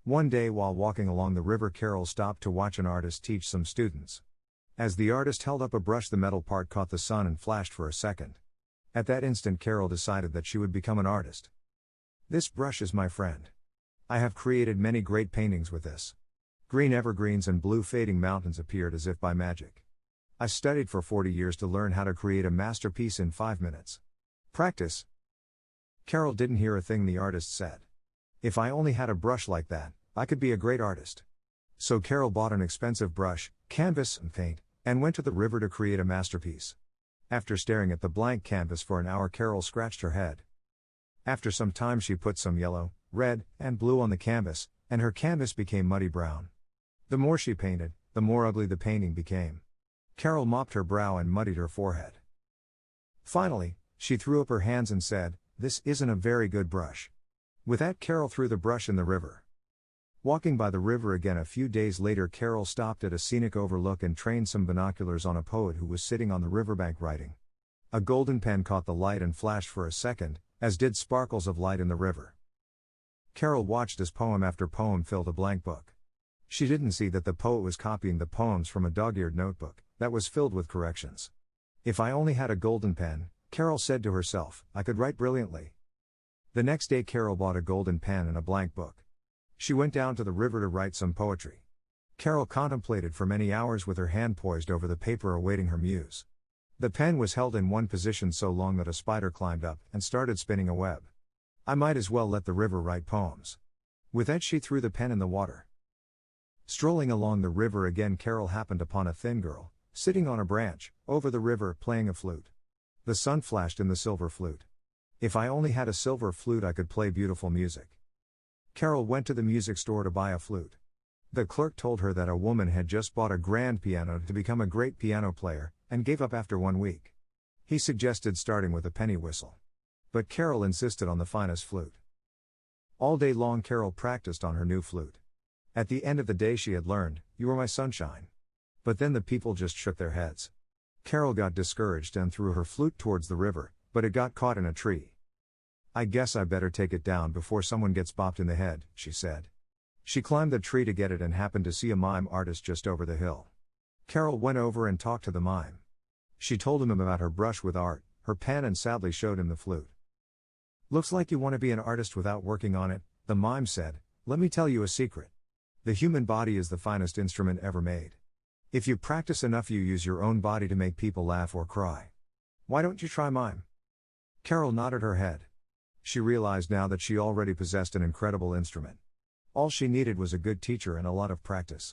One day while walking along the river, Carol stopped to watch an artist teach some students. As the artist held up a brush, the metal part caught the sun and flashed for a second. At that instant, Carol decided that she would become an artist. "This brush is my friend. I have created many great paintings with this." Green evergreens and blue fading mountains appeared as if by magic. "I studied for 40 years to learn how to create a masterpiece in 5 minutes. Practice." Carol didn't hear a thing the artist said. "If I only had a brush like that, I could be a great artist." So Carol bought an expensive brush, canvas, and paint, and went to the river to create a masterpiece. After staring at the blank canvas for an hour, Carol scratched her head. After some time, she put some yellow, red, and blue on the canvas, and her canvas became muddy brown. The more she painted, the more ugly the painting became. Carol mopped her brow and muddied her forehead. Finally, she threw up her hands and said, "This isn't a very good brush." With that, Carol threw the brush in the river. Walking by the river again a few days later, Carol stopped at a scenic overlook and trained some binoculars on a poet who was sitting on the riverbank writing. A golden pen caught the light and flashed for a second, as did sparkles of light in the river. Carol watched as poem after poem filled a blank book. She didn't see that the poet was copying the poems from a dog-eared notebook that was filled with corrections. "If I only had a golden pen," Carol said to herself, "I could write brilliantly." The next day, Carol bought a golden pen and a blank book. She went down to the river to write some poetry. Carol contemplated for many hours with her hand poised over the paper, awaiting her muse. The pen was held in one position so long that a spider climbed up and started spinning a web. "I might as well let the river write poems." With that, she threw the pen in the water. Strolling along the river again, Carol happened upon a thin girl, sitting on a branch, over the river, playing a flute. The sun flashed in the silver flute. "If I only had a silver flute, I could play beautiful music." Carol went to the music store to buy a flute. The clerk told her that a woman had just bought a grand piano to become a great piano player, and gave up after 1 week. He suggested starting with a penny whistle. But Carol insisted on the finest flute. All day long, Carol practiced on her new flute. At the end of the day, she had learned, "You are my sunshine." But then the people just shook their heads. Carol got discouraged and threw her flute towards the river, but it got caught in a tree. "I guess I better take it down before someone gets bopped in the head," she said. She climbed the tree to get it and happened to see a mime artist just over the hill. Carol went over and talked to the mime. She told him about her brush with art, her pen, and sadly showed him the flute. "Looks like you want to be an artist without working on it," the mime said. "Let me tell you a secret. The human body is the finest instrument ever made. If you practice enough, you use your own body to make people laugh or cry. Why don't you try mime?" Carol nodded her head. She realized now that she already possessed an incredible instrument. All she needed was a good teacher and a lot of practice.